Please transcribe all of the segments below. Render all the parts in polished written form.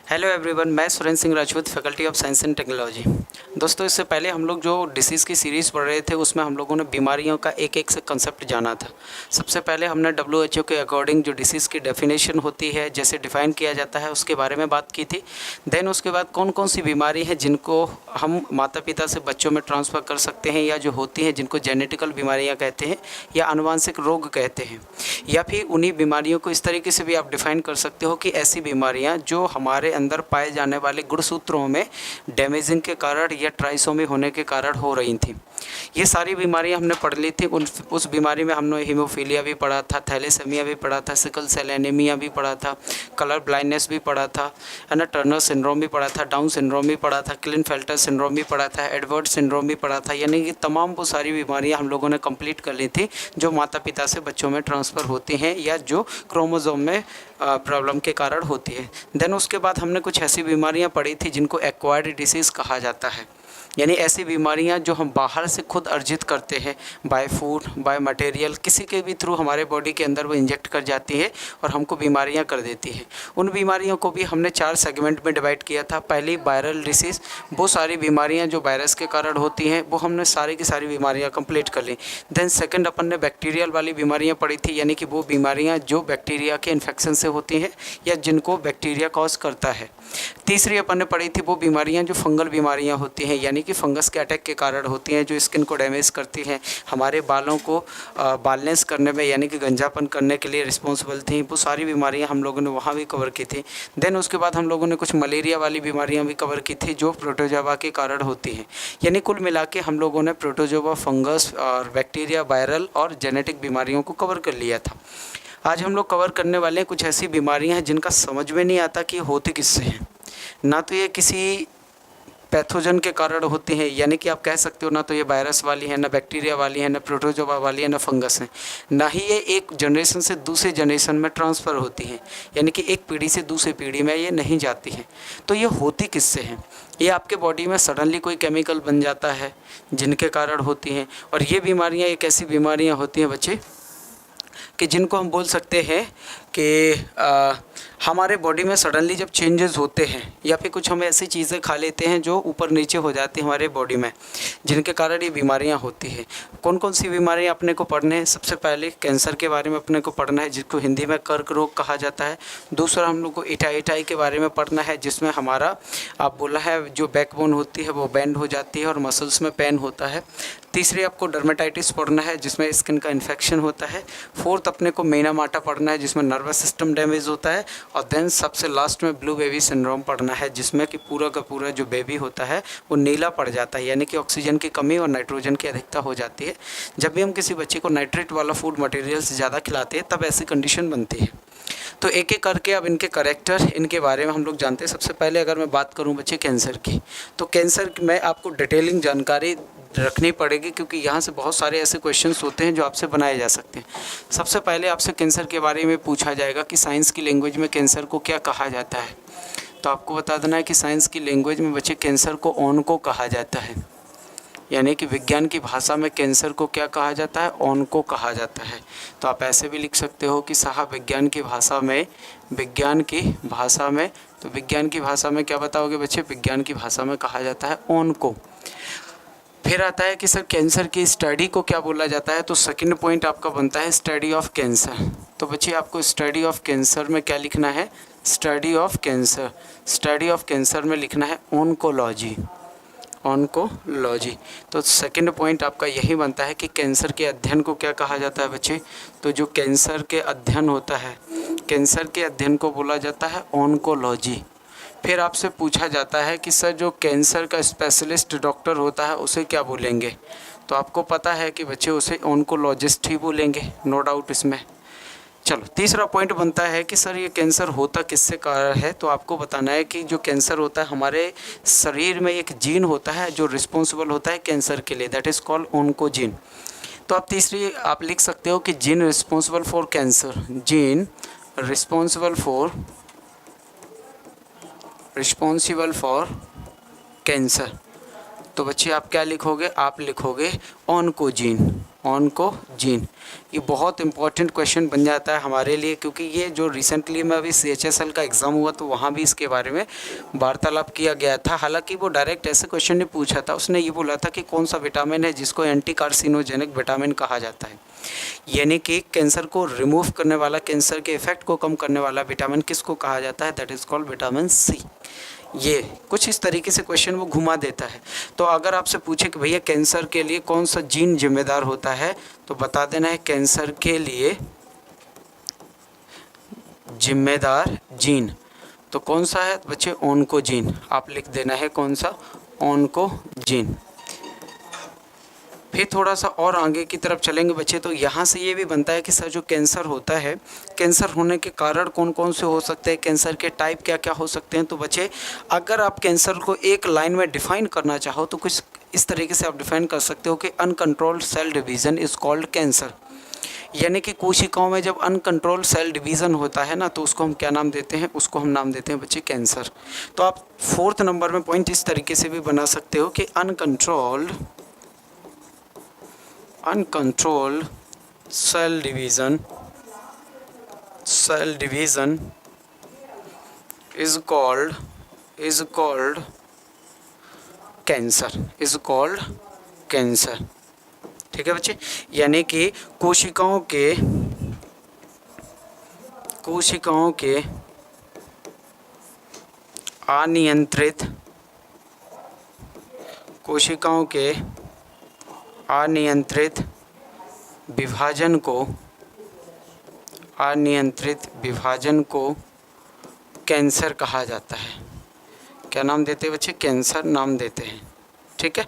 Hello everyone, मैं Surendra Singh Rajput, faculty of science and technology. दोस्तों, इससे पहले हम लोग जो डिसीज़ की सीरीज़ पढ़ रहे थे उसमें हम लोगों ने बीमारियों का एक एक से कंसेप्ट जाना था। सबसे पहले हमने WHO के अकॉर्डिंग जो डिसीज़ की डेफिनेशन होती है, जैसे डिफ़ाइन किया जाता है, उसके बारे में बात की थी। देन उसके बाद कौन कौन सी बीमारी है जिनको हम माता पिता से बच्चों में ट्रांसफ़र कर सकते हैं, या जो होती हैं जिनको जेनेटिकल बीमारियाँ कहते हैं या आनुवांशिक रोग कहते हैं। या फिर उन्हीं बीमारियों को इस तरीके से भी आप डिफ़ाइन कर सकते हो कि ऐसी बीमारियां जो हमारे अंदर पाए जाने वाले गुणसूत्रों में डैमेजिंग के कारण या ट्राइसोमी होने के कारण हो रही थी। ये सारी बीमारियां हमने पढ़ ली थी। उस बीमारी में हमने हीमोफीलिया भी पढ़ा था, थैलेसेमिया भी पढ़ा था, सिकल सेल एनीमिया भी पढ़ा था, कलर ब्लाइंडनेस भी पढ़ा था, है ना, टर्नर सिंड्रोम भी पढ़ा था, डाउन सिंड्रोम भी पढ़ा था, क्लिनफेल्टर सिंड्रोम भी पढ़ा था, एडवर्ड सिंड्रोम भी पढ़ा था। यानी कि तमाम वो सारी बीमारियां हम लोगों ने कंप्लीट कर ली थी जो माता पिता से बच्चों में ट्रांसफ़र होती हैं या जो क्रोमोसोम में प्रॉब्लम के कारण होती है। देन उसके बाद हमने कुछ ऐसी बीमारियां पढ़ी थी जिनको एक्वायर्ड डिसीज़ कहा जाता है। यानी ऐसी बीमारियां जो हम बाहर से खुद अर्जित करते हैं, बाय फूड, बाय मटेरियल, किसी के भी थ्रू हमारे बॉडी के अंदर वो इंजेक्ट कर जाती है और हमको बीमारियां कर देती है। उन बीमारियों को भी हमने 4 सेगमेंट में डिवाइड किया था। पहली वायरल डिसीज़, वो सारी बीमारियां जो वायरस के कारण होती हैं वो हमने सारी की सारी बीमारियां कंप्लीट कर ली। देन सेकंड अपन ने बैक्टीरियल वाली बीमारियां पढ़ी थी, यानी कि वो बीमारियां जो बैक्टीरिया के इन्फेक्शन से होती हैं या जिनको बैक्टीरिया कॉज करता है। तीसरी अपन ने पढ़ी थी वो बीमारियां जो फंगल बीमारियां होती हैं, यानी कि फंगस के अटैक के कारण होती हैं, जो स्किन को डैमेज करती हैं, हमारे बालों को बालनेस करने में यानी कि गंजापन करने के लिए रिस्पॉन्सिबल थी। वो सारी बीमारियां हम लोगों ने वहाँ भी कवर की थी। देन उसके बाद हम लोगों ने कुछ मलेरिया वाली बीमारियां भी कवर की थी जो प्रोटोजोआ के कारण होती हैं। यानी कुल मिला के हम लोगों ने प्रोटोजोआ, फंगस और बैक्टीरिया, वायरल और जेनेटिक बीमारियों को कवर कर लिया था। आज हम लोग कवर करने वाले हैं कुछ ऐसी बीमारियां हैं जिनका समझ में नहीं आता कि होती किससे हैं। ना तो ये किसी पैथोजन के कारण होती हैं, यानी कि आप कह सकते हो ना तो ये वायरस वाली है, ना बैक्टीरिया वाली है, ना प्रोटोजोआ वाली है, ना फंगस है। ना ही ये एक जनरेशन से दूसरे जनरेशन में ट्रांसफ़र होती हैं, यानी कि एक पीढ़ी से दूसरी पीढ़ी में ये नहीं जाती हैं। तो ये होती किससे हैं? ये आपके बॉडी में सडनली कोई केमिकल बन जाता है जिनके कारण होती हैं। और ये बीमारियाँ एक ऐसी बीमारियाँ होती हैं बच्चे कि जिनको हम बोल सकते हैं कि हमारे बॉडी में सडनली जब चेंजेस होते हैं या फिर कुछ हम ऐसी चीज़ें खा लेते हैं जो ऊपर नीचे हो जाती हैं हमारे बॉडी में, जिनके कारण ये बीमारियां होती हैं। कौन कौन सी बीमारियां अपने को पढ़ने हैं? सबसे पहले कैंसर के बारे में अपने को पढ़ना है, जिसको हिंदी में कर्क रोग कहा जाता है। दूसरा हम लोग को इटाई के बारे में पढ़ना है, जिसमें हमारा आप बोला है जो बैकबोन होती है वो बेंड हो जाती है और मसल्स में पेन होता है। तीसरी आपको डर्मेटाइटिस पढ़ना है जिसमें स्किन का इन्फेक्शन होता है। फोर्थ अपने को मेना माटा पढ़ना है जिसमें नर्वस सिस्टम डैमेज होता है। और देन सबसे लास्ट में ब्लू बेबी सिंड्रोम पढ़ना है जिसमें कि पूरा का पूरा जो बेबी होता है वो नीला पड़ जाता है, यानी कि ऑक्सीजन की कमी और नाइट्रोजन की अधिकता हो जाती है। जब भी हम किसी बच्चे को नाइट्रेट वाला फूड मटेरियल से ज़्यादा खिलाते हैं तब ऐसी कंडीशन बनती है। तो एक एक करके अब इनके करेक्टर, इनके बारे में हम लोग जानते हैं। सबसे पहले अगर मैं बात करूं बच्चे कैंसर की, तो कैंसर में आपको डिटेलिंग जानकारी रखनी पड़ेगी क्योंकि यहाँ से बहुत सारे ऐसे क्वेश्चंस होते हैं जो आपसे बनाए जा सकते हैं। सबसे पहले आपसे कैंसर के बारे में पूछा जाएगा कि साइंस की लैंग्वेज में कैंसर को क्या कहा जाता है। तो आपको बता देना है कि साइंस की लैंग्वेज में बच्चे कैंसर को ऑनको कहा जाता है, यानी कि विज्ञान की भाषा में कैंसर को क्या कहा जाता है? ऑनको कहा जाता है। तो आप ऐसे भी लिख सकते हो कि साहब विज्ञान की भाषा में, तो विज्ञान की भाषा में क्या बताओगे बच्चे? विज्ञान की भाषा में कहा जाता है ऑनको। फिर आता है कि सर कैंसर की स्टडी को क्या बोला जाता है? तो सेकंड पॉइंट आपका बनता है स्टडी ऑफ कैंसर। तो बच्चे आपको स्टडी ऑफ कैंसर में क्या लिखना है? स्टडी ऑफ कैंसर में लिखना है ऑन्कोलॉजी। तो सेकंड पॉइंट आपका यही बनता है कि कैंसर के अध्ययन को क्या कहा जाता है बच्चे? तो जो कैंसर के अध्ययन होता है, कैंसर के अध्ययन को बोला जाता है ऑन्कोलॉजी। फिर आपसे पूछा जाता है कि सर जो कैंसर का स्पेशलिस्ट डॉक्टर होता है उसे क्या बोलेंगे? तो आपको पता है कि बच्चे उसे ऑन्कोलॉजिस्ट ही बोलेंगे, नो डाउट इसमें। चलो तीसरा पॉइंट बनता है कि सर ये कैंसर होता किससे कारण है? तो आपको बताना है कि जो कैंसर होता है हमारे शरीर में एक जीन होता है जो रिस्पॉन्सिबल होता है कैंसर के लिए, दैट इज़ कॉल्ड ऑन्कोजीन। तो आप तीसरी आप लिख सकते हो कि gene responsible for cancer, gene responsible for cancer. तो बच्चे आप क्या लिखोगे? आप लिखोगे ऑन्कोजीन। ऑन्कोजीन। ये बहुत इंपॉर्टेंट क्वेश्चन बन जाता है हमारे लिए, क्योंकि ये जो रिसेंटली में अभी CHSL का एग्ज़ाम हुआ तो वहाँ भी इसके बारे में वार्तालाप किया गया था। हालांकि वो डायरेक्ट ऐसे क्वेश्चन नहीं पूछा था, उसने ये बोला था कि कौन सा विटामिन है जिसको एंटी कार्सिनोजेनिक विटामिन कहा जाता है, यानी कि कैंसर को रिमूव करने वाला, कैंसर के इफेक्ट को कम करने वाला विटामिन किसको कहा जाता है, that is called vitamin C। ये कुछ इस तरीके से क्वेश्चन वो घुमा देता है। तो अगर आपसे पूछे कि भैया कैंसर के लिए कौन सा जीन जिम्मेदार होता है, तो बता देना है कैंसर के लिए जिम्मेदार जीन तो कौन सा है बच्चे, ऑन्कोजीन। आप लिख देना है कौन सा, ऑन्कोजीन। फिर थोड़ा सा और आगे की तरफ चलेंगे बच्चे, तो यहाँ से ये भी बनता है कि सर जो कैंसर होता है, कैंसर होने के कारण कौन कौन से हो सकते हैं, कैंसर के टाइप क्या क्या हो सकते हैं। तो बच्चे अगर आप कैंसर को एक लाइन में डिफाइन करना चाहो तो कुछ इस तरीके से आप डिफाइन कर सकते हो कि uncontrolled cell division is called cancer, यानी कि कोशिकाओं में जब अनकंट्रोल सेल डिवीज़न होता है ना, तो उसको हम क्या नाम देते हैं, उसको हम नाम देते हैं बच्चे कैंसर। तो आप 4th नंबर में पॉइंट इस तरीके से भी बना सकते हो कि uncontrolled cell division is called cancer. ठीक है बच्चे, यानी कि कोशिकाओं के अनियंत्रित विभाजन को कैंसर कहा जाता है। क्या नाम देते हैं बच्चे, कैंसर नाम देते हैं। ठीक है,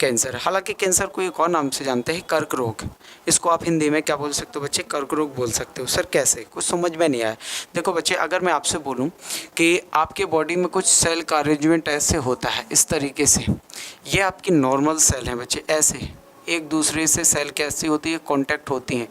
कैंसर। हालांकि कैंसर को एक और नाम से जानते हैं, कर्क रोग। इसको आप हिंदी में क्या बोल सकते हो बच्चे, कर्क रोग बोल सकते हो। सर कैसे, कुछ समझ में नहीं आया। देखो बच्चे, अगर मैं आपसे बोलूं कि आपके बॉडी में कुछ सेल का अरेंजमेंट ऐसे होता है, इस तरीके से, ये आपकी नॉर्मल सेल हैं बच्चे, ऐसे एक दूसरे से सेल कैसी होती है, कांटेक्ट होती हैं।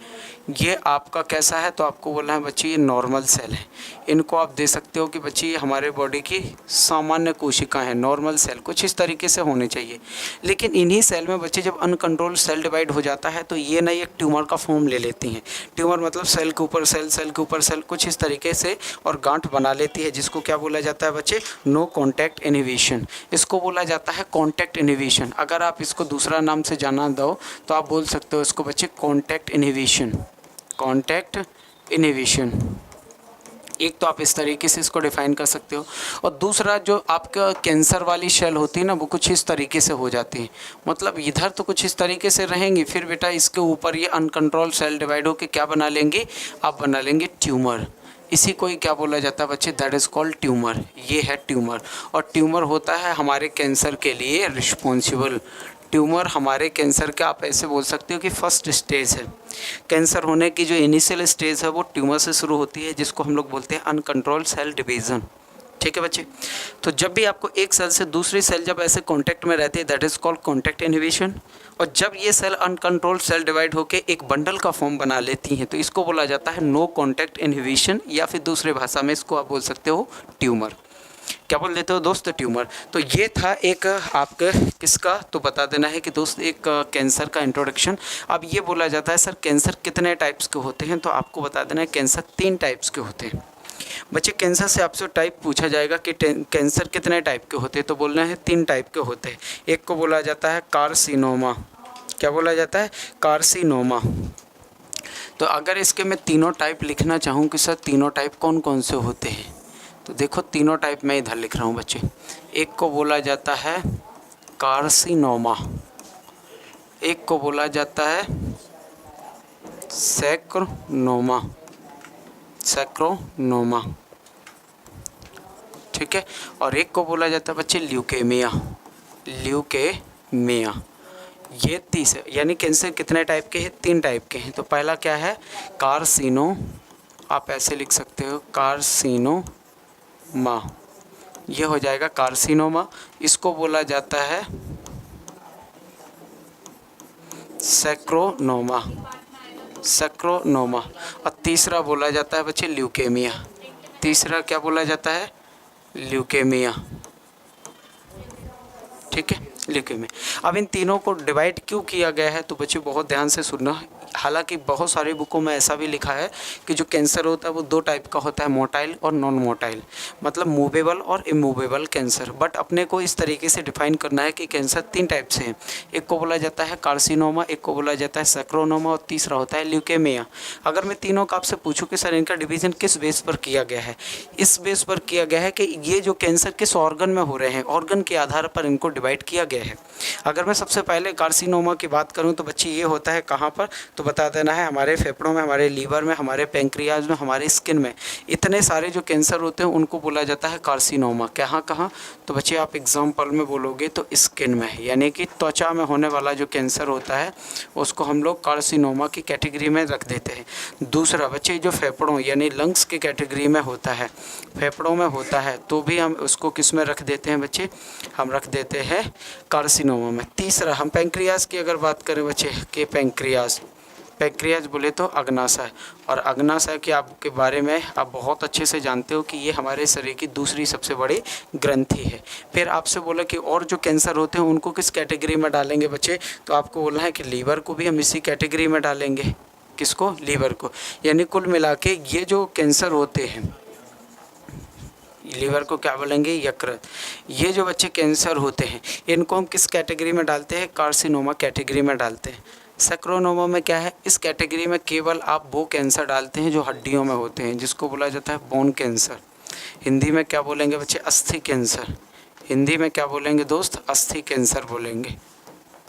ये आपका कैसा है, तो आपको बोलना है बच्चे ये नॉर्मल सेल है। इनको आप दे सकते हो कि बच्चे ये हमारे बॉडी की सामान्य कोशिकाएं हैं, नॉर्मल सेल कुछ इस तरीके से होने चाहिए। लेकिन इन्हीं सेल में बच्चे जब अनकंट्रोल सेल डिवाइड हो जाता है तो ये ना एक ट्यूमर का फॉर्म ले लेती हैं। ट्यूमर मतलब सेल के ऊपर सेल, सेल के ऊपर सेल, कुछ इस तरीके से, और गांठ बना लेती है, जिसको क्या बोला जाता है बच्चे, नो कॉन्टैक्ट इनहिबिशन। इसको बोला जाता है कॉन्टैक्ट इनहिबिशन। अगर आप इसको दूसरा नाम से जाना दो तो आप बोल सकते हो इसको बच्चे कॉन्टैक्ट इनहिबिशन। एक तो आप इस तरीके से इसको डिफाइन कर सकते हो, और दूसरा जो आपका कैंसर वाली सेल होती है ना, वो कुछ इस तरीके से हो जाती है। मतलब इधर तो कुछ इस तरीके से रहेंगी, फिर बेटा इसके ऊपर ये अनकंट्रोल सेल डिवाइड होकर क्या बना लेंगे, आप बना लेंगे ट्यूमर। इसी को ही क्या बोला जाता है बच्चे, दैट इज़ कॉल्ड ट्यूमर। ये है ट्यूमर, और ट्यूमर होता है हमारे कैंसर के लिए रिस्पॉन्सिबल। ट्यूमर हमारे कैंसर का आप ऐसे बोल सकते हो कि फर्स्ट स्टेज है। कैंसर होने की जो इनिशियल स्टेज है वो ट्यूमर से शुरू होती है, जिसको हम लोग बोलते हैं अनकंट्रोल सेल डिवीज़न। ठीक है बच्चे, तो जब भी आपको एक सेल से दूसरी सेल जब ऐसे कांटेक्ट में रहती है, that is called contact inhibition. और जब ये सेल अनकंट्रोल्ड सेल डिवाइड होकर एक बंडल का फॉर्म बना लेती हैं, तो इसको बोला जाता है नो कॉन्टैक्ट इनहिबिशन, या फिर दूसरे भाषा में इसको आप बोल सकते हो ट्यूमर। क्या बोल देते हो दोस्त, ट्यूमर। तो ये था एक आपका किसका, तो बता देना है कि दोस्त एक कैंसर का इंट्रोडक्शन। अब ये बोला जाता है सर कैंसर कितने टाइप्स के होते हैं, तो आपको बता देना है कैंसर 3 टाइप्स के होते हैं। बच्चे कैंसर से आपसे टाइप पूछा जाएगा कि कैंसर कितने टाइप के होते हैं, तो बोलना है 3 टाइप के होते हैं। एक को बोला जाता है कार्सिनोमा। क्या बोला जाता है, कार्सिनोमा। तो अगर इसके मैं तीनों टाइप लिखना चाहूँ कि सर तीनों टाइप कौन कौन से होते हैं, तो देखो तीनों टाइप मैं इधर लिख रहा हूँ बच्चे। एक को बोला जाता है कार्सिनोमा, एक को बोला जाता है सैक्रोनोमा। ठीक है, और एक को बोला जाता है बच्चे ल्यूकेमिया। ये 30 है। यानी कैंसर कितने टाइप के हैं, 3 टाइप के हैं। तो पहला क्या है, कार्सिनो, आप ऐसे लिख सकते हो कार्सिनोमा, ये हो जाएगा कार्सिनोमा। इसको बोला जाता है सैक्रोनोमा। और तीसरा बोला जाता है बच्चे ल्यूकेमिया। तीसरा क्या बोला जाता है, ल्यूकेमिया। ठीक है, ल्यूकेमिया। अब इन तीनों को डिवाइड क्यों किया गया है, तो बच्चे बहुत ध्यान से सुनना। हालांकि बहुत सारी बुकों में ऐसा भी लिखा है कि जो कैंसर होता है वो दो टाइप का होता है, मोटाइल और नॉन मोटाइल, मतलब मूवेबल और इमूवेबल कैंसर। बट अपने को इस तरीके से डिफाइन करना है कि कैंसर तीन टाइप से है। एक को बोला जाता है कार्सिनोमा, एक को बोला जाता है सैक्रोनोमा और तीसरा होता है ल्यूकेमिया। अगर मैं तीनों का आपसे पूछूं कि सर इनका डिवीजन किस बेस पर किया गया है, इस बेस पर किया गया है कि ये जो कैंसर किस ऑर्गन में हो रहे हैं, ऑर्गन के आधार पर इनको डिवाइड किया गया है। अगर मैं सबसे पहले कार्सिनोमा की बात करूं तो बच्चे ये होता है कहाँ पर, तो बता देना है हमारे फेफड़ों में, हमारे लीवर में, हमारे पेंक्रियाज में, हमारे स्किन में। इतने सारे जो कैंसर होते हैं उनको बोला जाता है कार्सिनोमा। कहाँ कहाँ, तो बच्चे आप एग्जाम्पल में बोलोगे तो स्किन में, यानी कि त्वचा में होने वाला जो कैंसर होता है उसको हम लोग कार्सिनोमा की कैटेगरी में रख देते हैं। दूसरा बच्चे जो फेफड़ों यानी लंग्स की कैटेगरी में होता है, फेफड़ों में होता है, तो भी हम उसको किस में रख देते हैं बच्चे, हम रख देते हैं कार्सिनोमा में। तीसरा हम पेंक्रियाज की अगर बात करें बच्चे कि पेंक्रियाज बोले तो अग्नाशय, और अग्नाशय के आपके बारे में आप बहुत अच्छे से जानते हो कि ये हमारे शरीर की दूसरी सबसे बड़ी ग्रंथि है। फिर आपसे बोला कि और जो कैंसर होते हैं उनको किस कैटेगरी में डालेंगे बच्चे, तो आपको बोलना है कि लीवर को भी हम इसी कैटेगरी में डालेंगे। किसको, लीवर को। यानी कुल मिला के ये जो कैंसर होते हैं, लीवर को क्या बोलेंगे, यकृत। ये जो बच्चे कैंसर होते हैं इनको हम किस कैटेगरी में डालते हैं, कार्सिनोमा कैटेगरी में डालते हैं। सैक्रोनोमा में क्या है, इस कैटेगरी में केवल आप वो कैंसर डालते हैं जो हड्डियों में होते हैं, जिसको बोला जाता है बोन कैंसर। हिंदी में क्या बोलेंगे बच्चे, अस्थि कैंसर। हिंदी में क्या बोलेंगे दोस्त, अस्थि कैंसर बोलेंगे।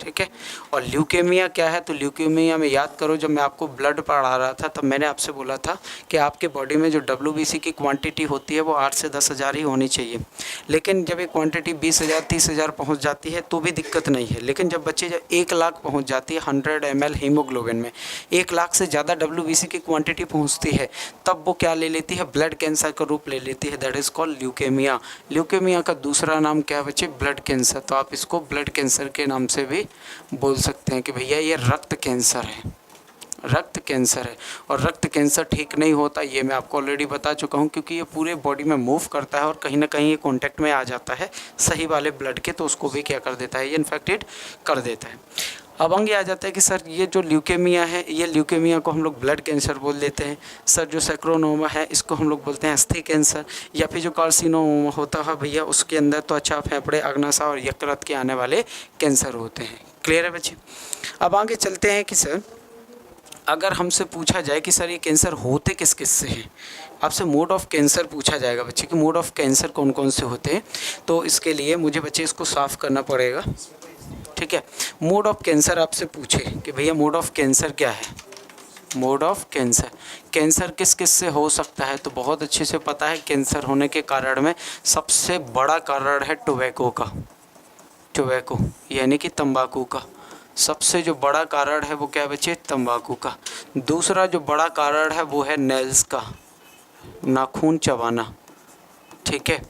ठीक है। और ल्यूकेमिया क्या है, तो ल्यूकेमिया में याद करो जब मैं आपको ब्लड पढ़ा रहा था तब मैंने आपसे बोला था कि आपके बॉडी में जो WBC की क्वांटिटी होती है वो 8 से 10 हज़ार ही होनी चाहिए। लेकिन जब ये क्वांटिटी 20,000 30,000 पहुँच जाती है तो भी दिक्कत नहीं है। लेकिन जब बच्चे जब 1 लाख पहुँच जाती है 100 ml हीमोग्लोबिन में, 1 लाख से ज़्यादा WBC की क्वान्टिटी पहुँचती है, तब वो क्या ले लेती है, ब्लड कैंसर का रूप ले लेती है। That is called leukaemia. Leukaemia का दूसरा नाम क्या है बच्चे, ब्लड कैंसर। तो आप इसको ब्लड कैंसर के नाम से भी बोल सकते हैं कि भैया ये रक्त कैंसर है, रक्त कैंसर है। और रक्त कैंसर ठीक नहीं होता, ये मैं आपको ऑलरेडी बता चुका हूँ, क्योंकि ये पूरे बॉडी में मूव करता है और कहीं ना कहीं ये कांटेक्ट में आ जाता है सही वाले ब्लड के, तो उसको भी क्या कर देता है, ये इन्फेक्टेड कर देता है। अब आगे आ जाता है कि सर ये जो ल्यूकेमिया है, ये ल्यूकेमिया को हम लोग ब्लड कैंसर बोल देते हैं। सर जो सैक्रोनोमा है इसको हम लोग बोलते हैं अस्थि कैंसर, या फिर जो कार्सिनोमा होता है भैया उसके अंदर त्वचा, फेफड़े, अग्नाशय और यकृत के आने वाले कैंसर होते हैं। क्लियर है बच्चे। अब आगे चलते हैं कि सर अगर हमसे पूछा जाए कि सर ये कैंसर होते किस किस से हैं, आपसे मोड ऑफ कैंसर पूछा जाएगा बच्चे कि मोड ऑफ कैंसर कौन कौन से होते हैं, तो इसके लिए मुझे बच्चे इसको साफ़ करना पड़ेगा। ठीक है। मोड ऑफ कैंसर आपसे पूछे कि भैया मोड ऑफ कैंसर क्या है, मोड ऑफ कैंसर, कैंसर किस किस से हो सकता है, तो बहुत अच्छे से पता है कैंसर होने के कारण में सबसे बड़ा कारण है टोबैको का, टोबैको यानी कि तंबाकू का। सबसे जो बड़ा कारण है वो क्या है बच्चे, तंबाकू का। दूसरा जो बड़ा कारण है वो है नेल्स का, नाखून चबाना। ठीक है।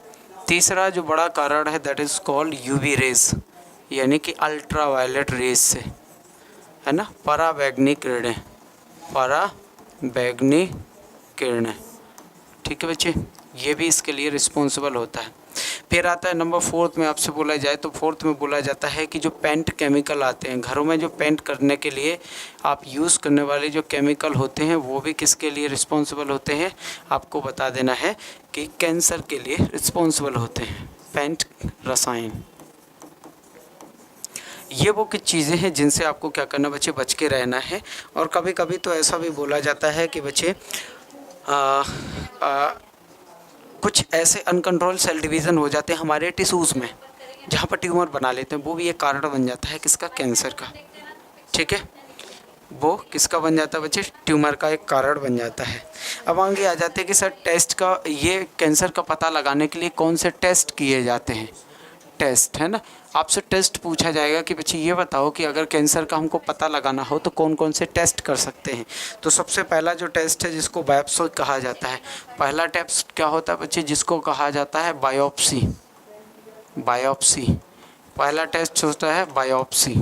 तीसरा जो बड़ा कारण है that is called UV rays, यानी कि अल्ट्रा वायलेट रेज से, है ना, पराबैंगनी किरणें, पराबैंगनी किरणें। ठीक है बच्चे, ये भी इसके लिए रिस्पॉन्सिबल होता है। फिर आता है नंबर 4 में आपसे बोला जाए तो 4th में बोला जाता है कि जो पेंट केमिकल आते हैं घरों में, जो पेंट करने के लिए आप यूज़ करने वाले जो केमिकल होते हैं वो भी किसके लिए रिस्पॉन्सिबल होते हैं, आपको बता देना है कि कैंसर के लिए रिस्पॉन्सिबल होते हैं पेंट रसायन। ये वो कुछ चीज़ें हैं जिनसे आपको क्या करना बच्चे, बच के रहना है। और कभी कभी तो ऐसा भी बोला जाता है कि बच्चे कुछ ऐसे अनकंट्रोल सेल डिवीज़न हो जाते हैं हमारे टिश्यूज़ में जहाँ पर ट्यूमर बना लेते हैं, वो भी एक कारण बन जाता है किसका, कैंसर का। ठीक है, वो किसका बन जाता है बच्चे, ट्यूमर का एक कारण बन जाता है। अब आगे आ जाते हैं कि सर टेस्ट का, ये कैंसर का पता लगाने के लिए कौन से टेस्ट किए जाते हैं, टेस्ट है ना। आपसे टेस्ट पूछा जाएगा कि बच्चे ये बताओ कि अगर कैंसर का हमको पता लगाना हो तो कौन कौन से टेस्ट कर सकते हैं। तो सबसे पहला जो टेस्ट है जिसको बायोप्सी कहा जाता है, पहला टेस्ट क्या होता है बच्चे, जिसको कहा जाता है बायोप्सी, बायोप्सी पहला टेस्ट होता है बायोप्सी।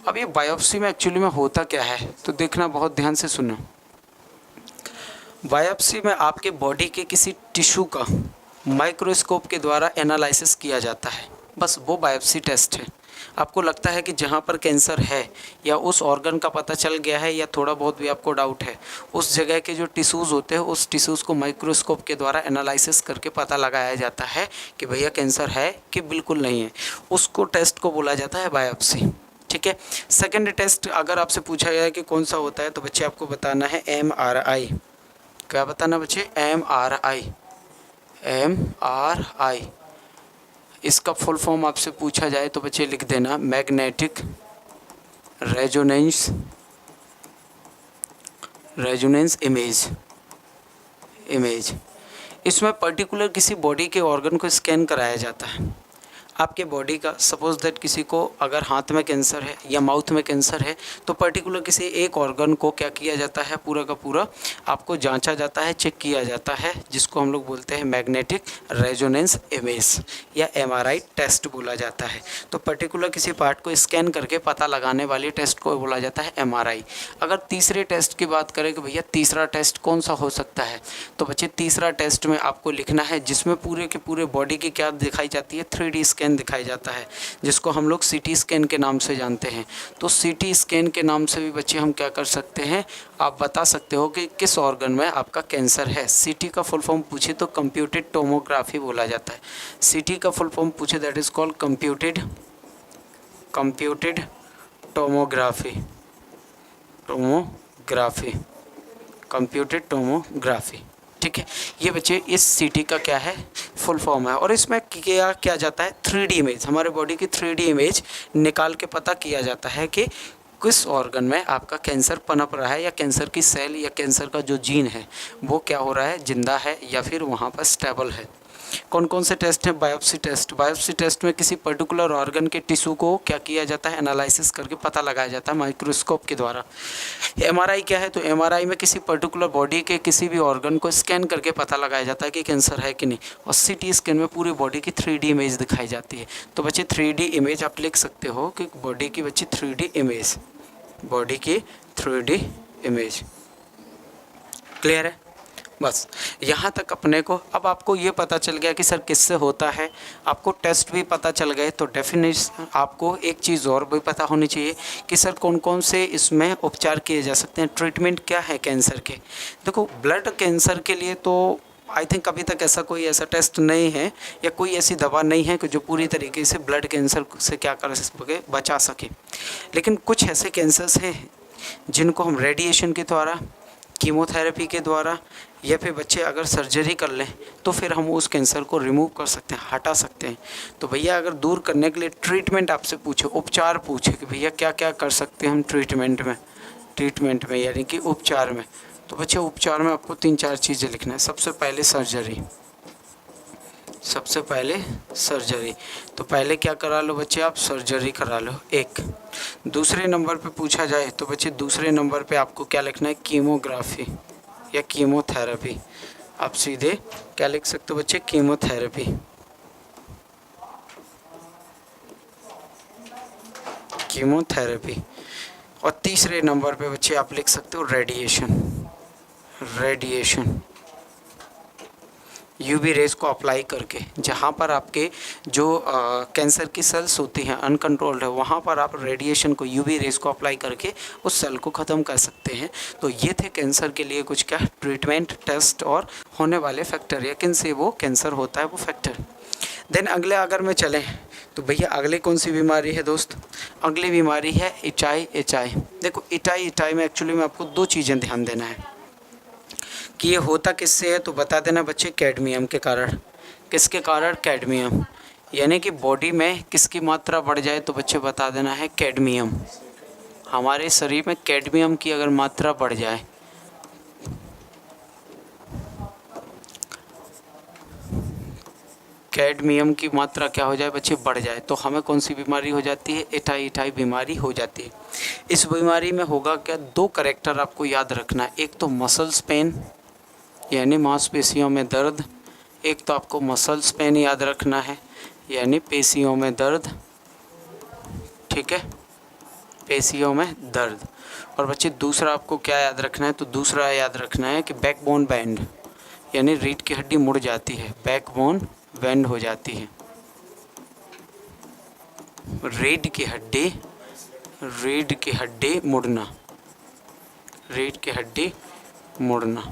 अब ये बायोप्सी में एक्चुअली में होता क्या है, तो देखना बहुत ध्यान से सुनो। बायोप्सी में आपके बॉडी के किसी टिश्यू का माइक्रोस्कोप के द्वारा एनालिसिस किया जाता है, बस वो बायोप्सी टेस्ट है। आपको लगता है कि जहाँ पर कैंसर है या उस ऑर्गन का पता चल गया है या थोड़ा बहुत भी आपको डाउट है, उस जगह के जो टिश्यूज़ होते हैं उस टिश्यूज़ को माइक्रोस्कोप के द्वारा एनालिसिस करके पता लगाया जाता है कि भैया कैंसर है कि बिल्कुल नहीं है। उसको टेस्ट को बोला जाता है बायोप्सी। ठीक है। सेकेंड टेस्ट अगर आपसे पूछा गया है कि कौन सा होता है तो बच्चे आपको बताना है MRI। क्या बताना बच्चे? MRI। MRI इसका फुल फॉर्म आपसे पूछा जाए तो बच्चे लिख देना मैग्नेटिक रेजोनेंस इमेज। इसमें पर्टिकुलर किसी बॉडी के ऑर्गन को स्कैन कराया जाता है। आपके बॉडी का सपोज दैट किसी को अगर हाथ में कैंसर है या माउथ में कैंसर है तो पर्टिकुलर किसी एक ऑर्गन को क्या किया जाता है, पूरा का पूरा आपको जांचा जाता है, चेक किया जाता है, जिसको हम लोग बोलते हैं मैग्नेटिक रेजोनेंस इमेज या MRI टेस्ट बोला जाता है। तो पर्टिकुलर किसी पार्ट को स्कैन करके पता लगाने वाली टेस्ट को बोला जाता है MRI। अगर तीसरे टेस्ट की बात करें कि भैया तीसरा टेस्ट कौन सा हो सकता है, तो बच्चे तीसरा टेस्ट में आपको लिखना है जिसमें पूरे के पूरे बॉडी की क्या दिखाई जाती है, 3D स्कैन दिखाई जाता है, जिसको हम लोग CT स्कैन के नाम से जानते हैं। तो CT स्कैन के नाम से भी बच्चे हम क्या कर सकते हैं, आप बता सकते हो कि किस ऑर्गन में आपका कैंसर है। CT का फुल फॉर्म पूछे तो कंप्यूटेड टोमोग्राफी बोला जाता है। CT का फुल फॉर्म पूछे that is called computed computed tomography. ठीक है। ये बच्चे इस CT का क्या है, फुल फॉर्म है। और इसमें किया जाता है 3D इमेज, हमारे बॉडी की 3D इमेज निकाल के पता किया जाता है कि किस ऑर्गन में आपका कैंसर पनप रहा है या कैंसर की सेल या कैंसर का जो जीन है वो क्या हो रहा है, जिंदा है या फिर वहाँ पर स्टेबल है। कौन कौन से टेस्ट हैं? Biopsy test. बायोप्सी टेस्ट में किसी पर्टिकुलर ऑर्गन के टिश्यू को क्या किया जाता है, एनालिसिस करके पता लगाया जाता है माइक्रोस्कोप के द्वारा। MRI क्या है? तो MRI में किसी पर्टिकुलर बॉडी के किसी भी ऑर्गन को स्कैन करके पता लगाया जाता है कि कैंसर है कि नहीं। और CT स्कैन में पूरी बॉडी की 3D इमेज दिखाई जाती है। तो बच्चे 3D इमेज आप लिख सकते हो कि बॉडी की बच्चे 3D इमेज, बॉडी की 3D इमेज। क्लियर है? बस यहाँ तक अपने को। अब आपको ये पता चल गया कि सर किससे होता है, आपको टेस्ट भी पता चल गए, तो डेफिनेशन आपको एक चीज़ और भी पता होनी चाहिए कि सर कौन कौन से इसमें उपचार किए जा सकते हैं, ट्रीटमेंट क्या है कैंसर के। देखो ब्लड कैंसर के लिए तो आई थिंक अभी तक ऐसा टेस्ट नहीं है या कोई ऐसी दवा नहीं है कि जो पूरी तरीके से ब्लड कैंसर से क्या कर सके, बचा सके। लेकिन कुछ ऐसे कैंसर्स हैं जिनको हम रेडिएशन के द्वारा, कीमोथेरेपी के द्वारा या फिर बच्चे अगर सर्जरी कर लें तो फिर हम उस कैंसर को रिमूव कर सकते हैं, हटा सकते हैं। तो भैया अगर दूर करने के लिए ट्रीटमेंट आपसे पूछे, उपचार पूछे कि भैया क्या क्या कर सकते हैं हम ट्रीटमेंट में यानी कि उपचार में, तो बच्चे उपचार में आपको 3-4 चीज़ें लिखना है। सबसे पहले सर्जरी। तो पहले क्या करा लो बच्चे, आप सर्जरी करा लो एक। दूसरे नंबर पे पूछा जाए तो बच्चे दूसरे नंबर पे आपको क्या लिखना है, कीमोग्राफी या कीमोथेरेपी। आप सीधे क्या लिख सकते हो बच्चे, कीमोथेरेपी। और तीसरे नंबर पे बच्चे आप लिख सकते हो रेडिएशन। UV रेज को अप्लाई करके जहाँ पर आपके जो कैंसर की सेल्स होती हैं अनकंट्रोल्ड है, वहाँ पर आप रेडिएशन को, UV रेज को अप्लाई करके उस सेल को ख़त्म कर सकते हैं। तो ये थे कैंसर के लिए कुछ क्या ट्रीटमेंट, टेस्ट और होने वाले फैक्टर या किन से वो कैंसर होता है वो फैक्टर। देन अगले अगर मैं चलें तो भैया अगले कौन सी बीमारी है दोस्त, अगली बीमारी है इचाई। देखो इचाई में एक्चुअली में आपको 2 चीज़ें ध्यान देना है कि ये होता किससे है, तो बता देना बच्चे कैडमियम के कारण। किसके कारण? कैडमियम। यानी कि बॉडी में किसकी मात्रा बढ़ जाए तो बच्चे बता देना है कैडमियम। हमारे शरीर में कैडमियम की अगर मात्रा बढ़ जाए, कैडमियम की मात्रा क्या हो जाए बच्चे, बढ़ जाए, तो हमें कौन सी बीमारी हो जाती है, इटाई बीमारी हो जाती है। इस बीमारी में होगा क्या, 2 कैरेक्टर आपको याद रखना है। एक तो मसल्स पेन यानी मांसपेशियों में दर्द, एक तो आपको मसल्स पेन याद रखना है यानी पेशियों में दर्द। ठीक है, पेशियों में दर्द। और बच्चे दूसरा आपको क्या याद रखना है, तो दूसरा याद रखना है कि बैकबोन बैंड यानी रीढ़ की हड्डी मुड़ जाती है, बैकबोन बैंड हो जाती है। रीढ़ की हड्डी, रीढ़ की हड्डी मुड़ना, रीढ़ की हड्डी मुड़ना।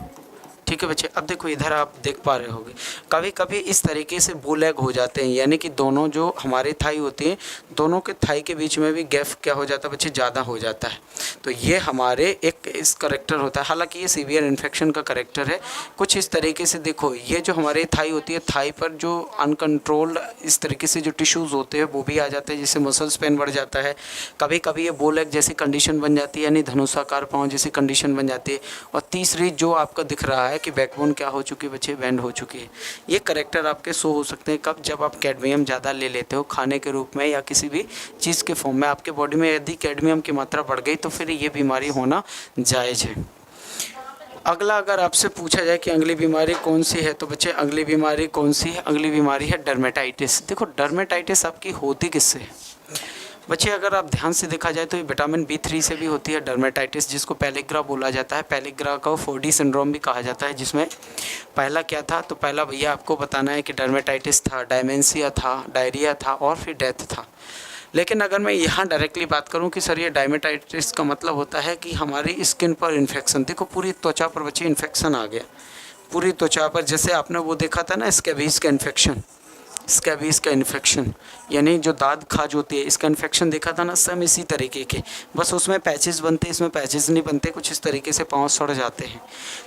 ठीक है बच्चे, अब देखो इधर आप देख पा रहे होगे कभी कभी इस तरीके से बो लेग हो जाते हैं, यानी कि दोनों जो हमारी थाई होती है, दोनों के थाई के बीच में भी गैप क्या हो जाता है बच्चे, ज़्यादा हो जाता है। तो ये हमारे एक इस करेक्टर होता है, हालांकि ये सीवियर इन्फेक्शन का करेक्टर है। कुछ इस तरीके से देखो, ये जो हमारी थाई होती है, थाई पर जो अनकंट्रोल्ड इस तरीके से जो टिश्यूज़ होते हैं वो भी आ जाते हैं, जिससे मसल्स पेन बढ़ जाता है। कभी कभी ये बो लेग जैसी कंडीशन बन जाती है, यानी धनुषाकार पाँव जैसी कंडीशन बन जाती है। और तीसरी जो आपका दिख रहा है कि बैकबोन क्या हो चुकी है बच्चे, बेंड हो चुकी है। ये करेक्टर आपके शो हो सकते हैं कब, जब आप कैडमियम ज़्यादा ले लेते हो खाने के रूप में या किसी भी चीज़ के फॉर्म में। आपके बॉडी में यदि कैडमियम की मात्रा बढ़ गई तो फिर ये बीमारी होना जायज़ है। अगला अगर आपसे पूछा जाए कि अगली बीमारी कौन सी है, तो बच्चे अगली बीमारी कौन सी है, अगली बीमारी है डर्मेटाइटिस। देखो डर्मेटाइटिस आपकी होती किससे है बच्चे, अगर आप ध्यान से देखा जाए तो ये विटामिन B3 से भी होती है डर्मेटाइटिस, जिसको पेलिग्रा बोला जाता है। पेलिग्रा का 4D सिंड्रोम भी कहा जाता है, जिसमें पहला क्या था, तो पहला भैया आपको बताना है कि डर्मेटाइटिस था, डायमेंशिया था, डायरिया था और फिर डेथ था। लेकिन अगर मैं यहाँ डायरेक्टली बात करूँ कि सर ये डर्मेटाइटिस का मतलब होता है कि हमारी स्किन पर इन्फेक्शन, देखो पूरी त्वचा पर बच्चे इन्फेक्शन आ गया, पूरी त्वचा पर। जैसे आपने वो देखा था ना स्कैबीज का इन्फेक्शन, स्कैबीज का इन्फेक्शन यानी जो दाद खाज होती है, इसका इन्फेक्शन देखा था ना, सेम इसी तरीके के, बस उसमें पैचेस बनते, इसमें पैचेस नहीं बनते, कुछ इस तरीके से पाँव सड़ जाते हैं।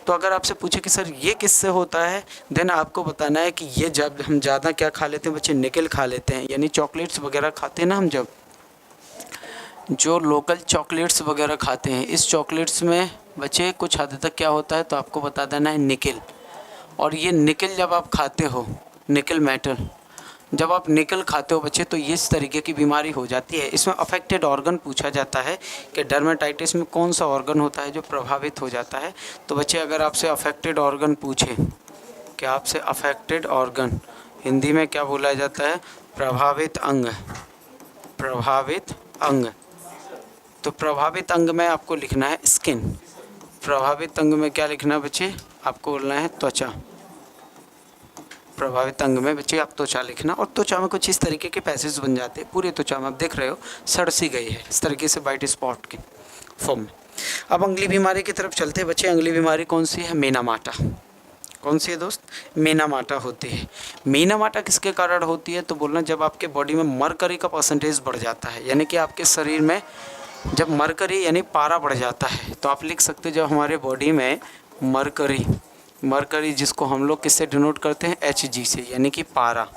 तो अगर आपसे पूछे कि सर ये किससे होता है, देन आपको बताना है कि ये जब हम ज़्यादा क्या खा लेते हैं बच्चे, निकल खा लेते हैं, यानी चॉकलेट्स वगैरह खाते हैं ना हम, जब जो लोकल चॉकलेट्स वगैरह खाते हैं, इस चॉकलेट्स में बच्चे कुछ हद तक क्या होता है, तो आपको बता देना है निकल। और ये निकल जब आप खाते हो, निकल मेटल जब आप निकल खाते हो बच्चे, तो इस तरीके की बीमारी हो जाती है। इसमें अफेक्टेड ऑर्गन पूछा जाता है कि डर्मेटाइटिस में कौन सा ऑर्गन होता है जो प्रभावित हो जाता है। तो बच्चे अगर आपसे अफेक्टेड ऑर्गन पूछे कि आपसे अफेक्टेड ऑर्गन हिंदी में क्या बोला जाता है, प्रभावित अंग, प्रभावित अंग। तो प्रभावित अंग में आपको लिखना है स्किन, प्रभावित अंग में क्या लिखना है बच्चे, आपको बोलना है त्वचा। प्रभावित अंग में बच्चे आप त्वचा लिखना, और त्वचा में कुछ इस तरीके के पैसेज बन जाते हैं, पूरी त्वचा में आप देख रहे हो सड़ सी गई है इस तरीके से वाइट स्पॉट के फॉर्म में। अब अगली बीमारी की तरफ चलते हैं बच्चे। अगली बीमारी कौन सी है, मीनामाटा। कौन सी है दोस्त, मीनामाटा होती है। मीनामाटा किसके कारण होती है, तो बोलना जब आपके बॉडी में मरकरी का परसेंटेज बढ़ जाता है, यानी कि आपके शरीर में जब मरकरी यानी पारा बढ़ जाता है, तो आप लिख सकते हो जब हमारे बॉडी में मरकरी, मरकरी जिसको हम लोग किससे डिनोट करते हैं, Hg से, यानी कि पारा।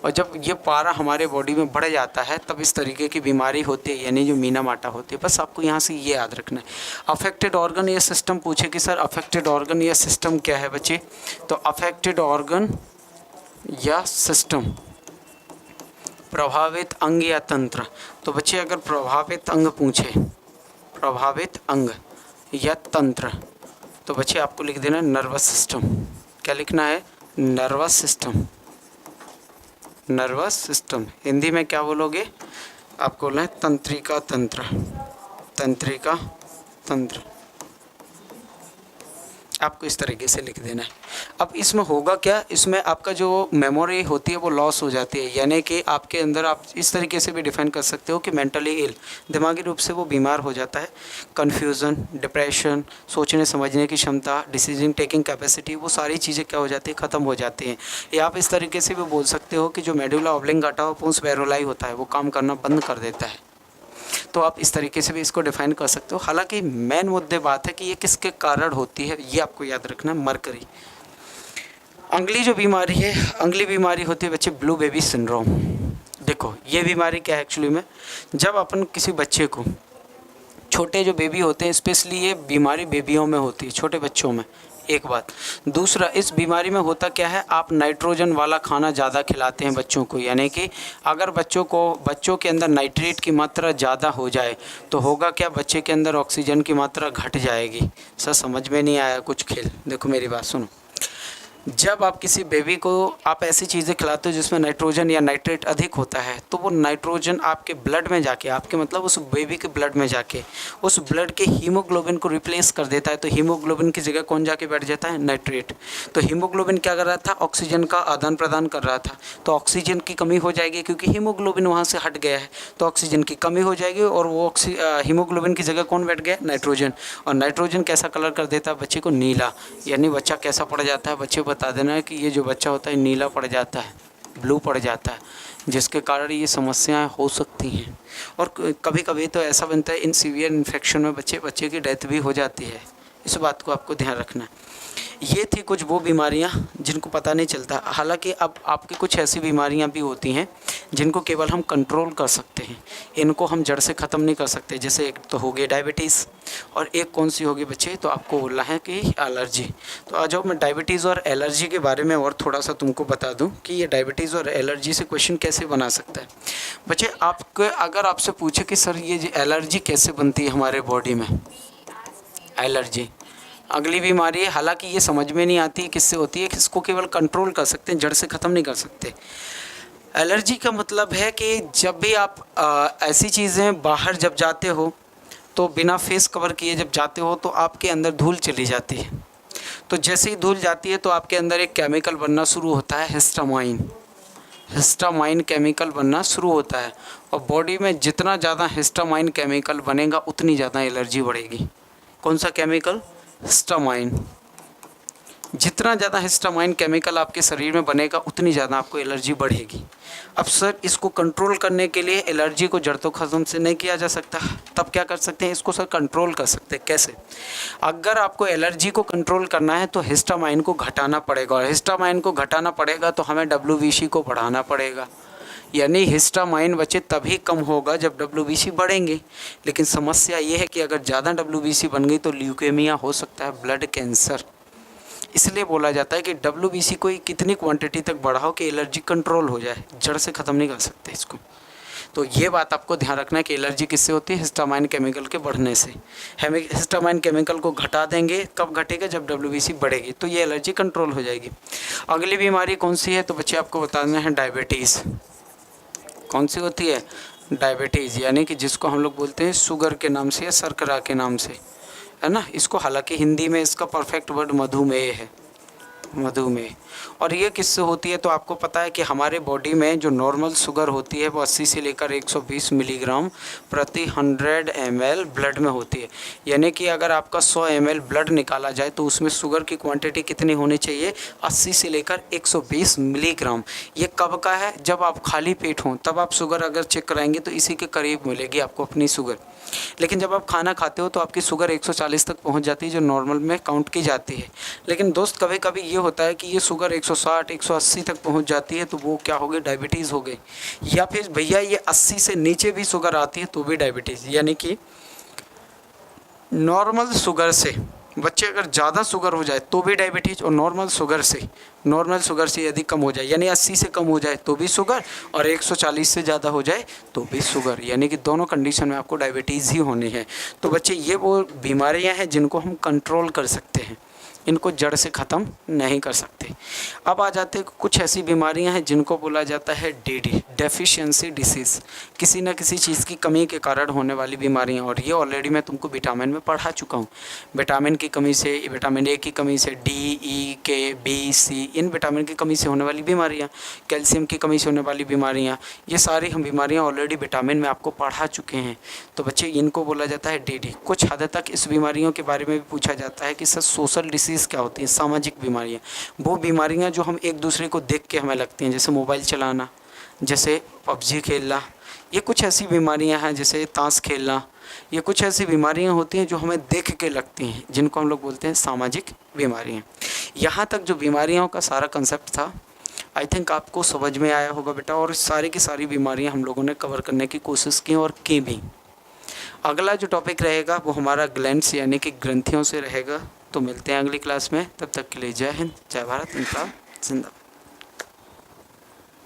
और जब ये पारा हमारे बॉडी में बढ़ जाता है तब इस तरीके की बीमारी होती है, यानी जो मीनामाटा होती है। बस आपको यहाँ से ये याद रखना है। अफेक्टेड ऑर्गन या सिस्टम पूछे कि सर अफेक्टेड ऑर्गन या सिस्टम क्या है बच्चे, तो अफेक्टेड ऑर्गन या सिस्टम, प्रभावित अंग या तंत्र। तो बच्चे अगर प्रभावित अंग पूछे, प्रभावित अंग या तंत्र, तो बच्चे आपको लिख देना नर्वस सिस्टम। क्या लिखना है, nervous system, nervous system. Hindi में क्या बोलोगे, आपको बोलना है तंत्रिका तंत्र, तंत्रिका तंत्र, आपको इस तरीके से लिख देना है। अब इसमें होगा क्या, इसमें आपका जो मेमोरी होती है वो लॉस हो जाती है, यानी कि आपके अंदर आप इस तरीके से भी डिफाइन कर सकते हो कि मेंटली इल, दिमागी रूप से वो बीमार हो जाता है। कन्फ्यूज़न, डिप्रेशन, सोचने समझने की क्षमता, डिसीजन टेकिंग कैपेसिटी, वो सारी चीज़ें क्या हो जाती है, ख़त्म हो जाती हैं। या आप इस तरीके से भी बोल सकते हो कि जो मेडुला ऑब्लिंगाटा पोन्स बैरोलाई होता है वो काम करना बंद कर देता है। तो आप इस तरीके से भी इसको डिफाइन कर सकते हो। हालांकि मेन मुद्दे बात है कि ये किसके कारण होती है, ये आपको याद रखना है, मरकरी। अगली जो बीमारी है, अगली बीमारी होती है बच्चे ब्लू बेबी सिंड्रोम। देखो ये बीमारी क्या है एक्चुअली में, जब अपन किसी बच्चे को, छोटे जो बेबी होते हैं स्पेशली ये बीमारी बेबियों में होती है, छोटे बच्चों में, एक बात। दूसरा, इस बीमारी में होता क्या है, आप नाइट्रोजन वाला खाना ज़्यादा खिलाते हैं बच्चों को, यानी कि अगर बच्चों के अंदर नाइट्रेट की मात्रा ज़्यादा हो जाए तो होगा क्या, बच्चे के अंदर ऑक्सीजन की मात्रा घट जाएगी। सर समझ में नहीं आया कुछ खेल, देखो मेरी बात सुनो। जब आप किसी बेबी को आप ऐसी चीज़ें खिलाते हो जिसमें नाइट्रोजन या नाइट्रेट अधिक होता है, तो वो नाइट्रोजन आपके ब्लड में जाके, आपके मतलब उस बेबी के ब्लड में जाके उस ब्लड के हीमोग्लोबिन को रिप्लेस कर देता है। तो हीमोग्लोबिन की जगह कौन जाके बैठ जाता है? नाइट्रेट। तो हीमोग्लोबिन क्या कर रहा था? ऑक्सीजन का आदान प्रदान कर रहा था। तो ऑक्सीजन की कमी हो जाएगी क्योंकि हीमोग्लोबिन वहाँ से हट गया है, तो ऑक्सीजन की कमी हो जाएगी और वो हीमोग्लोबिन की जगह कौन बैठ गया? नाइट्रोजन। और नाइट्रोजन कैसा कलर कर देता है बच्चे को? नीला। यानी बच्चा कैसा पड़ जाता है? बच्चे बता देना है कि ये जो बच्चा होता है नीला पड़ जाता है, ब्लू पड़ जाता है, जिसके कारण ये समस्याएं हो सकती हैं। और कभी कभी तो ऐसा बनता है इन सीवियर इन्फेक्शन में बच्चे की डेथ भी हो जाती है। इस बात को आपको ध्यान रखना है। ये थी कुछ वो बीमारियां जिनको पता नहीं चलता। हालांकि अब आपकी कुछ ऐसी बीमारियां भी होती हैं जिनको केवल हम कंट्रोल कर सकते हैं, इनको हम जड़ से ख़त्म नहीं कर सकते। जैसे एक तो हो गई डायबिटीज़, और एक कौन सी होगी बच्चे? तो आपको बोलना है कि एलर्जी। तो आ जाओ, मैं डायबिटीज़ और एलर्जी के बारे में और थोड़ा सा तुमको बता दूं कि ये डायबिटीज़ और एलर्जी से क्वेश्चन कैसे बना सकता है। बच्चे आपको अगर आपसे पूछे कि सर ये एलर्जी कैसे बनती है हमारे बॉडी में, एलर्जी अगली बीमारी है। हालांकि ये समझ में नहीं आती है किससे होती है, इसको केवल कंट्रोल कर सकते हैं, जड़ से ख़त्म नहीं कर सकते। एलर्जी का मतलब है कि जब भी आप ऐसी चीज़ें बाहर जब जाते हो तो बिना फेस कवर किए जब जाते हो तो आपके अंदर धूल चली जाती है। तो जैसे ही धूल जाती है तो आपके अंदर एक केमिकल बनना शुरू होता है, हिस्टामाइन। हिस्टामाइन केमिकल बनना शुरू होता है, और बॉडी में जितना ज़्यादा हिस्टामाइन केमिकल बनेगा उतनी ज़्यादा एलर्जी बढ़ेगी। कौन सा केमिकल? हिस्टामाइन। जितना ज़्यादा हिस्टामाइन केमिकल आपके शरीर में बनेगा उतनी ज़्यादा आपको एलर्जी बढ़ेगी। अब सर इसको कंट्रोल करने के लिए एलर्जी को जड़ तो ख़त्म से नहीं किया जा सकता, तब क्या कर सकते हैं? इसको सर कंट्रोल कर सकते हैं। कैसे? अगर आपको एलर्जी को कंट्रोल करना है तो हिस्टामाइन को घटाना पड़ेगा, और हिस्टामाइन को घटाना पड़ेगा तो हमें WBC को बढ़ाना पड़ेगा। यानी हिस्टामाइन बच्चे तभी कम होगा जब WBC बढ़ेंगे। लेकिन समस्या ये है कि अगर ज़्यादा WBC बन गई तो ल्यूकेमिया हो सकता है, ब्लड कैंसर। इसलिए बोला जाता है कि WBC को कितनी क्वांटिटी तक बढ़ाओ कि एलर्जी कंट्रोल हो जाए, जड़ से ख़त्म नहीं कर सकते इसको। तो ये बात आपको ध्यान रखना है कि एलर्जी किससे होती है? हिस्टामाइन केमिकल के बढ़ने से। हम हिस्टामाइन केमिकल को घटा देंगे, कब घटेगा? जब WBC बढ़ेगी, तो ये एलर्जी कंट्रोल हो जाएगी। अगली बीमारी कौन सी है? तो बच्चे आपको बताना है डायबिटीज़। कौन सी होती है? डायबिटीज़, यानी कि जिसको हम लोग बोलते हैं शुगर के नाम से या शर्करा के नाम से, है ना। इसको हालांकि हिंदी में इसका परफेक्ट वर्ड मधुमेह है, मधुमेह। और ये किससे होती है? तो आपको पता है कि हमारे बॉडी में जो नॉर्मल शुगर होती है वो 80 से लेकर 120 मिलीग्राम प्रति 100 ml ब्लड में होती है। यानी कि अगर आपका 100 ml ब्लड निकाला जाए तो उसमें शुगर की क्वांटिटी कितनी होनी चाहिए? 80 से लेकर 120 मिलीग्राम। ये कब का है? जब आप खाली पेट हों, तब आप शुगर अगर चेक कराएंगे तो इसी के करीब मिलेगी आपको अपनी शुगर। लेकिन जब आप खाना खाते हो तो आपकी शुगर 140 तक पहुंच जाती है, जो नॉर्मल में काउंट की जाती है। लेकिन दोस्त कभी कभी ये होता है कि ये शुगर 160 180 तक पहुंच जाती है, तो वो क्या हो गई? डायबिटीज़ हो गई। या फिर भैया ये 80 से नीचे भी शुगर आती है तो भी डायबिटीज़। यानी कि नॉर्मल शुगर से बच्चे अगर ज़्यादा शुगर हो जाए तो भी डायबिटीज़, और नॉर्मल शुगर से यदि कम हो जाए, यानी 80 से कम हो जाए तो भी शुगर, और 140 से ज़्यादा हो जाए तो भी शुगर। यानी कि दोनों कंडीशन में आपको डायबिटीज़ ही होनी है। तो बच्चे ये वो बीमारियां हैं जिनको हम कंट्रोल कर सकते हैं, इनको जड़ से ख़त्म नहीं कर सकते। अब आ जाते हैं कुछ ऐसी बीमारियां हैं जिनको बोला जाता है DD, डेफिशिएंसी डिसीज़, किसी न किसी चीज़ की कमी के कारण होने वाली बीमारियां। और ये ऑलरेडी मैं तुमको विटामिन में पढ़ा चुका हूँ। विटामिन की कमी से, विटामिन A की कमी से, D, E, K, B, C, in vitamin की कमी से होने वाली बीमारियाँ, कैल्शियम की कमी से होने वाली बीमारियाँ, ये सारी हम बीमारियाँ ऑलरेडी विटामिन में आपको पढ़ा चुके हैं। तो बच्चे इनको बोला जाता है DD। कुछ हद तक इस बीमारियों के बारे में भी पूछा जाता है कि सर सोशल डिसीज़ क्या होती है? सामाजिक बीमारियां, वो बीमारियां जो हम एक दूसरे को देख के हमें लगती हैं, जैसे मोबाइल चलाना, जैसे PUBG खेलना, ये कुछ ऐसी बीमारियां हैं, जैसे ताश खेलना, ये कुछ ऐसी बीमारियां होती हैं जो हमें देख के लगती हैं, जिनको हम लोग बोलते हैं सामाजिक बीमारियां। यहाँ तक जो बीमारियों का सारा कंसेप्ट था, आई थिंक आपको समझ में आया होगा बेटा, और सारी की सारी बीमारियाँ हम लोगों ने कवर करने की कोशिश की और की भी। अगला जो टॉपिक रहेगा वो हमारा ग्लैंड्स यानी कि ग्रंथियों से रहेगा। तो मिलते हैं अगली क्लास में, तब तक के लिए जय हिंद, जय भारत, इंकलाब जिंदाबाद।